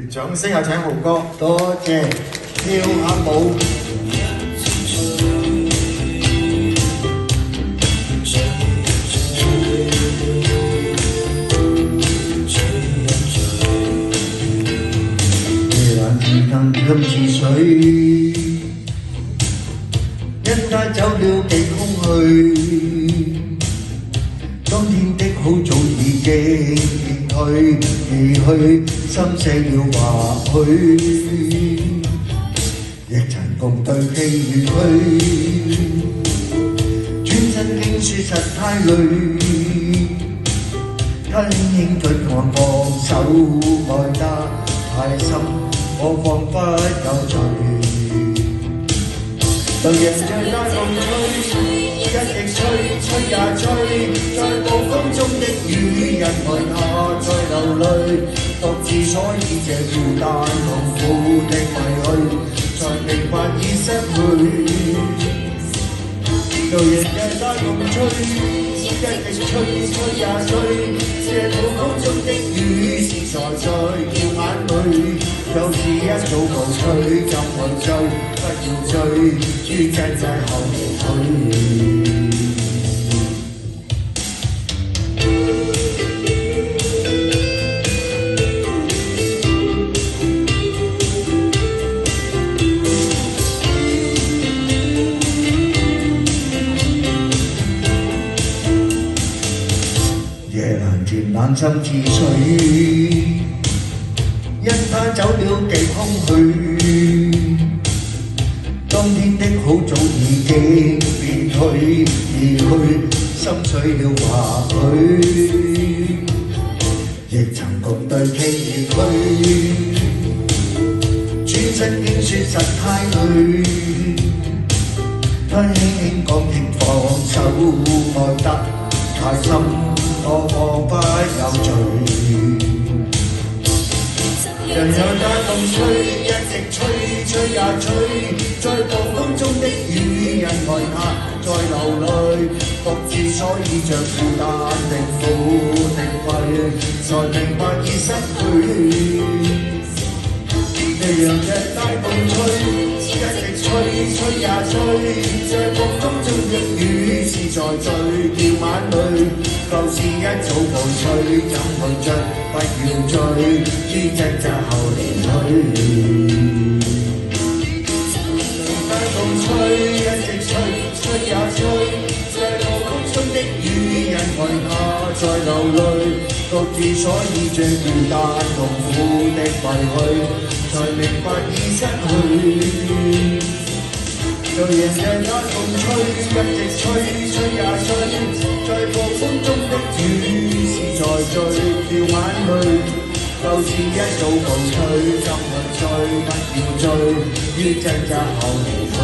掌聲有請豪哥，多謝跳下舞。夜闌人能任似水，一帶走了極空虛。當天的好早已經離去，心死了或許，亦曾共對戲與虛，轉身竟說實太累，他輕輕對我放手，愛得太深，我彷彿有罪。對人在街共吹，一直吹也吹，在暴風中的雨，人愛他在流淚，獨自所以這孤單痛苦的迷去，才明白已失去。對人在街共吹，一直吹也吹，這暴風中的雨是在掉眼淚，就是一早告吹，怎會追？不要追，於真在後退。夜闌甜冷心似水，因他走了極空虛。當天的好早已經變退而去，心碎了或許，亦曾共對傾而虛，轉身竟說實太累，他輕輕講聽放手，愛得太深，我彷彿有罪。人有他共吹，一直吹也吹，在暴風中的雨，因愛他在流淚，獨自所以像孤單的苦的畏，才明白已失去。你讓日帶共吹，一直吹也吹，在暴風中的雨是在醉掉眼淚，舊事一早告吹，怎去追？不要追，於掙扎後離去。大風吹，一直吹也吹，在暴風中的雨，因愛他在流淚，獨自所以這孤單痛苦的迷去，才明白已失去。對人讓他共吹，一直吹也吹，在暴風中的雨是在醉掉眼淚，舊事一早告吹，怎去追？不要追，於掙扎後離去。